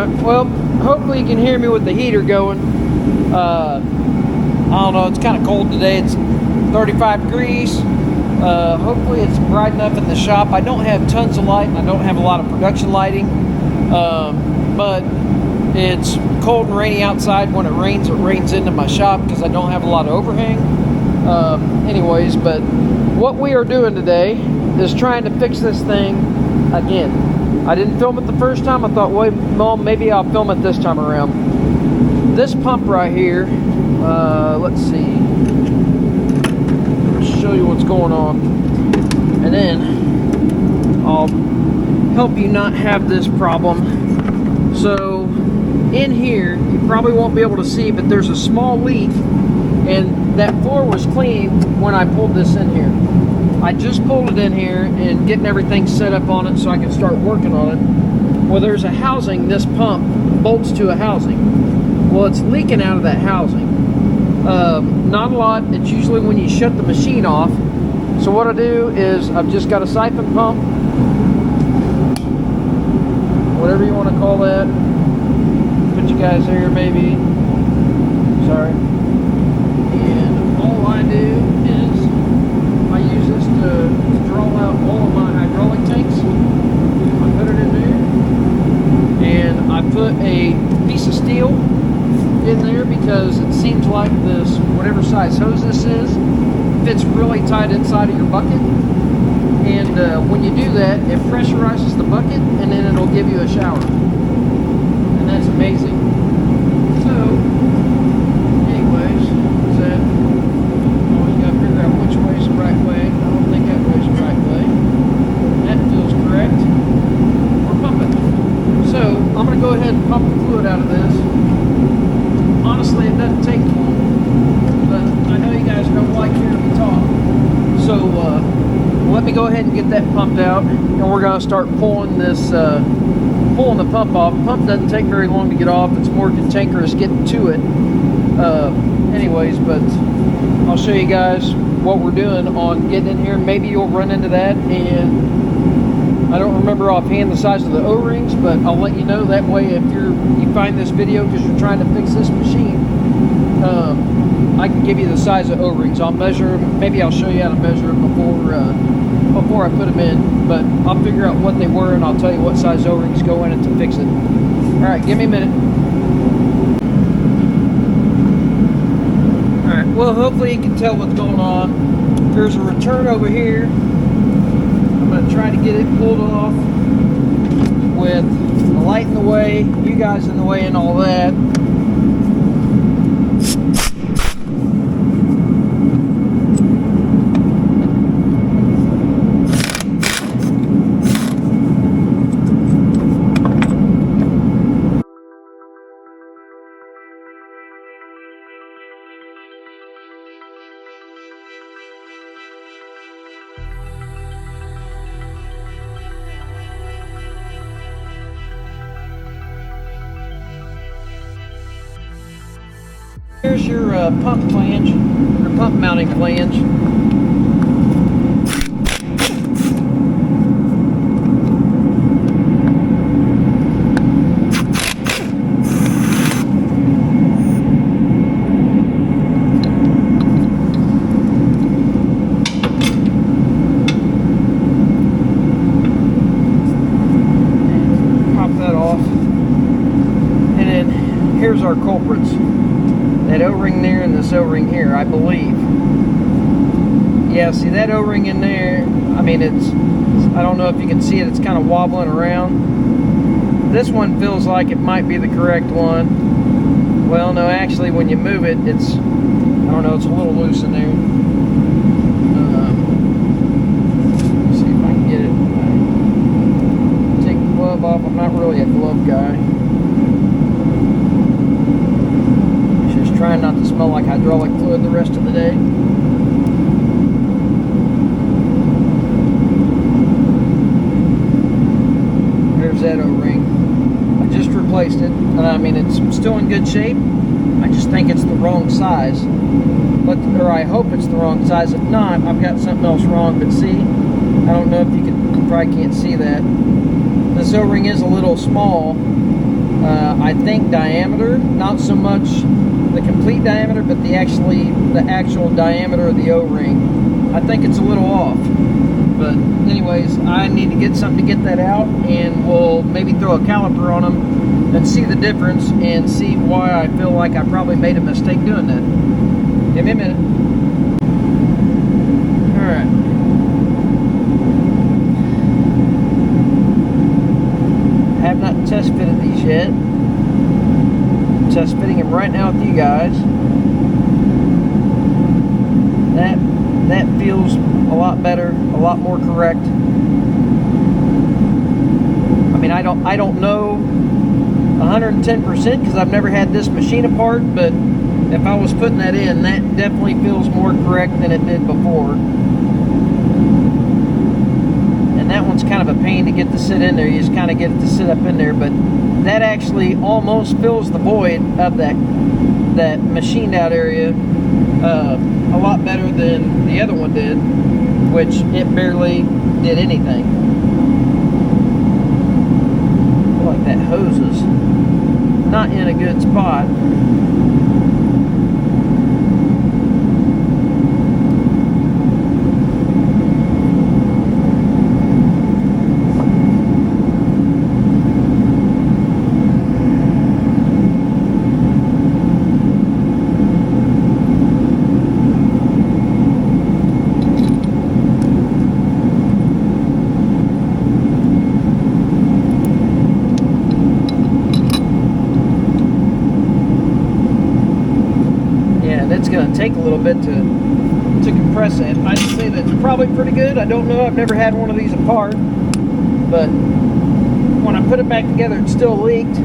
Alright, well, hopefully you can hear me with the heater going. I don't know, it's kind of cold today. It's 35 degrees. Hopefully it's bright enough in the shop. I don't have tons of light and I don't have a lot of production lighting. But it's cold and rainy outside. When it rains into my shop because I don't have a lot of overhang. Anyways, but what we are doing today is trying to fix this thing again. I didn't film it the first time. I thought, well, maybe I'll film it this time around. This pump right here, let's see. I'll show you what's going on. And then I'll help you not have this problem. So in here, you probably won't be able to see, but there's a small leak, and that floor was clean when I pulled this in here. I just pulled it in here and getting everything set up on it so I can start working on it. Well, there's a housing. This pump bolts to a housing. Well, it's leaking out of that housing. Not a lot. It's usually when you shut the machine off. So what I do is I've just got a siphon pump, whatever you want to call that. Put you guys there, maybe. Sorry. And all I do is I use this to draw out all of my hydraulic tanks. I put it in there, and I put a piece of steel in there because it seems like this, whatever size hose this is, fits really tight inside of your bucket. And when you do that, it pressurizes the bucket, and then it'll give you a shower. And that's amazing. So, anyways, that always got to figure out which way is the right way. I don't think that way is the right way. That feels correct. We're pumping. So I'm going to go ahead and pump the fluid out of this. Honestly, it doesn't take long, but I know you guys don't like hearing me talk. So let me go ahead and get that pumped out, and we're going to start pulling this, pulling the pump off. The pump doesn't take very long to get off. It's more cantankerous getting to it. Anyways, but I'll show you guys what we're doing on getting in here. Maybe you'll run into that, and I don't remember offhand the size of the O-rings, but I'll let you know. That way, if you find this video because you're trying to fix this machine, I can give you the size of O-rings. I'll measure them. Maybe I'll show you how to measure them before I put them in, but I'll figure out what they were, and I'll tell you what size O-rings go in it to fix it. All right, give me a minute. Alright, well, hopefully you can tell what's going on. There's a return over here. I'm going to try to get it pulled off with the light in the way, you guys in the way, and all that. Here's your pump flange, your pump mounting flange. Pop that off. And then here's our culprits. That O-ring there and this O-ring here, I believe. Yeah, see that O-ring in there, I mean, I don't know if you can see it, it's kind of wobbling around. This one feels like it might be the correct one. Well, no, actually, when you move it, I don't know, it's a little loose in there. Let's see if I can get it. Take the glove off. I'm not really a glove guy. Trying not to smell like hydraulic fluid the rest of the day. There's that O-ring. I just replaced it. I mean, it's still in good shape. I just think it's the wrong size. Or I hope it's the wrong size. If not, I've got something else wrong. But see, I don't know if you probably can't see that. This O-ring is a little small. I think diameter, not so much the complete diameter, but the actual diameter of the O-ring. I think it's a little off. But anyways, I need to get something to get that out, and we'll maybe throw a caliper on them and see the difference and see why I feel like I probably made a mistake doing that. Give me a minute. Alright. Have not test fitted these yet. Test fitting them right now with you guys. That feels a lot better, a lot more correct. I mean, I don't know 110% because I've never had this machine apart, but if I was putting that in, that definitely feels more correct than it did before. And that one's kind of a pain to get to sit in there. You just kind of get it to sit up in there, but that actually almost fills the void of that machined out area a lot better than the other one did, which it barely did anything. I feel like that hose is not in a good spot. It's going to take a little bit to compress it. I'd say that's probably pretty good. I don't know. I've never had one of these apart, but when I put it back together, it still leaked.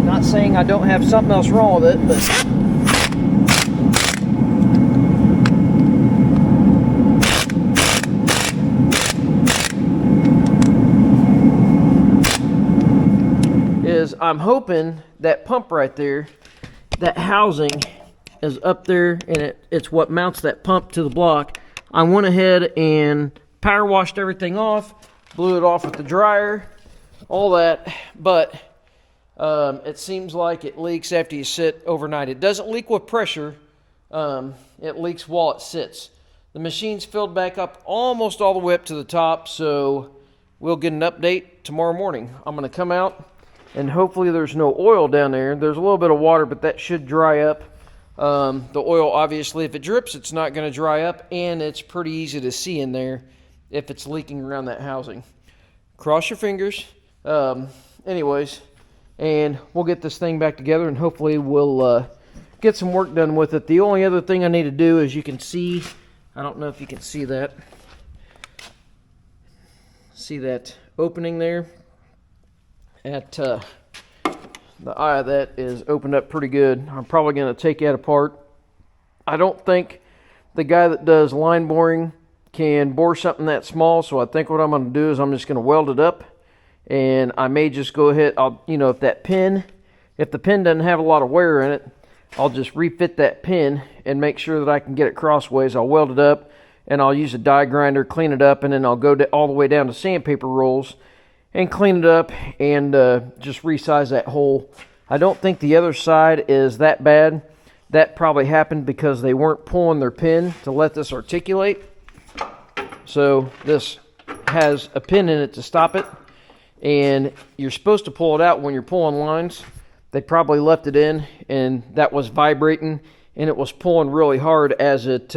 Not saying I don't have something else wrong with it, but I'm hoping that pump right there, that housing is up there, and it's what mounts that pump to the block. I went ahead and power washed everything off, blew it off with the dryer, all that, but it seems like it leaks after you sit overnight. It doesn't leak with pressure, it leaks while it sits. The machine's filled back up almost all the way up to the top, so we'll get an update tomorrow morning. I'm going to come out, and hopefully there's no oil down there. There's a little bit of water, but that should dry up. The oil, obviously, if it drips, it's not going to dry up, and it's pretty easy to see in there if it's leaking around that housing. Cross your fingers. Anyways, and we'll get this thing back together, and hopefully we'll get some work done with it. The only other thing I need to do, as you can see, I don't know if you can see that. See that opening there? At the eye of that is opened up pretty good. I'm probably going to take that apart. I don't think the guy that does line boring can bore something that small, so I think what I'm going to do is I'm just going to weld it up, and I may just go ahead, if the pin doesn't have a lot of wear in it, I'll just refit that pin and make sure that I can get it crossways. I'll weld it up, and I'll use a die grinder, clean it up, and then I'll go all the way down to sandpaper rolls and clean it up and just resize that hole. I don't think the other side is that bad. That probably happened because they weren't pulling their pin to let this articulate. So this has a pin in it to stop it, and you're supposed to pull it out when you're pulling lines. They probably left it in, and that was vibrating, and it was pulling really hard as it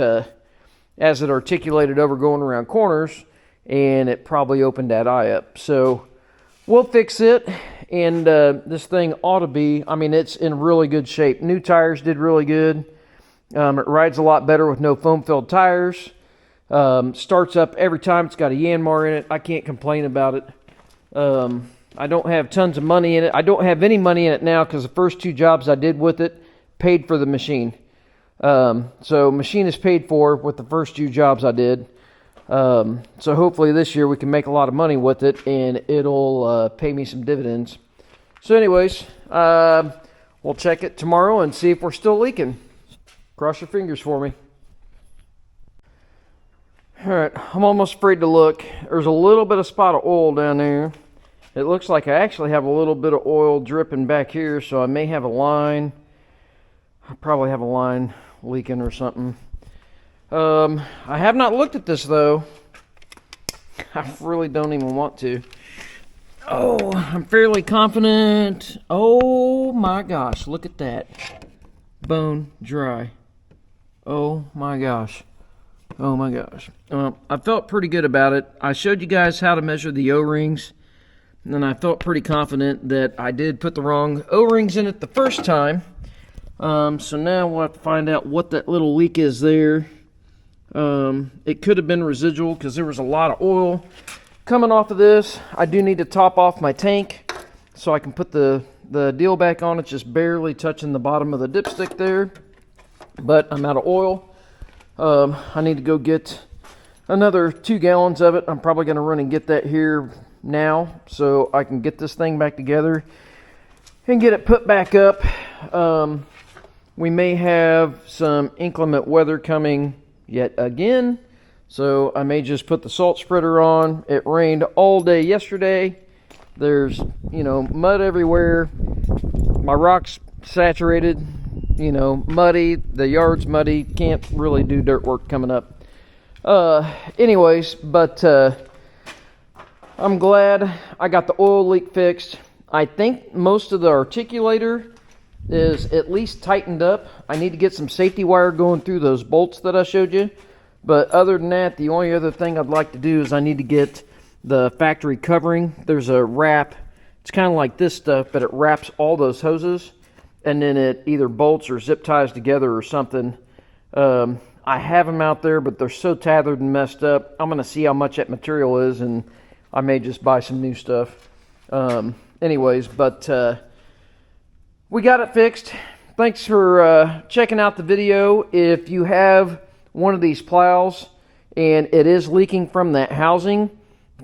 articulated over going around corners, and it probably opened that eye up. So we'll fix it, and this thing ought to be, it's in really good shape. New tires did really good. It rides a lot better with no foam-filled tires. Starts up every time. It's got a Yanmar in it. I can't complain about it. I don't have tons of money in it. I don't have any money in it now because the first 2 jobs I did with it paid for the machine. So machine is paid for with the first 2 jobs I did. So hopefully this year we can make a lot of money with it, and it'll pay me some dividends. So anyways, we'll check it tomorrow and see if we're still leaking. Cross your fingers for me. Alright, I'm almost afraid to look. There's a little bit of spot of oil down there. It looks like I actually have a little bit of oil dripping back here, so I may have a line. I probably have a line leaking or something. I have not looked at this though. I really don't even want to. Oh, I'm fairly confident. Oh my gosh, look at that. Bone dry. Oh my gosh. Oh my gosh. I felt pretty good about it. I showed you guys how to measure the O-rings, and I felt pretty confident that I did put the wrong O-rings in it the first time. So now we'll have to find out what that little leak is there. It could have been residual because there was a lot of oil coming off of this. I do need to top off my tank so I can put the deal back on. It's just barely touching the bottom of the dipstick there, but I'm out of oil. I need to go get another 2 gallons of it. I'm probably going to run and get that here now so I can get this thing back together and get it put back up. We may have some inclement weather coming yet again, so I may just put the salt spreader on. It rained all day yesterday. There's, mud everywhere. My rock's saturated, muddy. The yard's muddy. Can't really do dirt work coming up. Anyways, but I'm glad I got the oil leak fixed. I think most of the articulator is at least tightened up. I need to get some safety wire going through those bolts that I showed you. But other than that, the only other thing I'd like to do is I need to get the factory covering. There's a wrap. It's kind of like this stuff, but it wraps all those hoses, and then it either bolts or zip ties together or something. I have them out there, but they're so tethered and messed up. I'm going to see how much that material is, and I may just buy some new stuff. Anyways, but we got it fixed. Thanks for checking out the video. If you have one of these plows and it is leaking from that housing,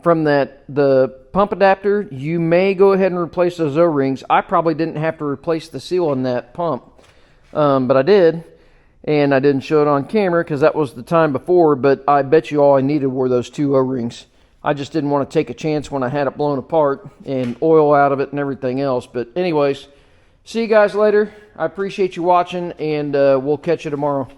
from the pump adapter, you may go ahead and replace those O-rings. I probably didn't have to replace the seal in that pump, but I did, and I didn't show it on camera because that was the time before, but I bet you all I needed were those 2 O-rings. I just didn't want to take a chance when I had it blown apart and oil out of it and everything else. But anyways, see you guys later. I appreciate you watching, and we'll catch you tomorrow.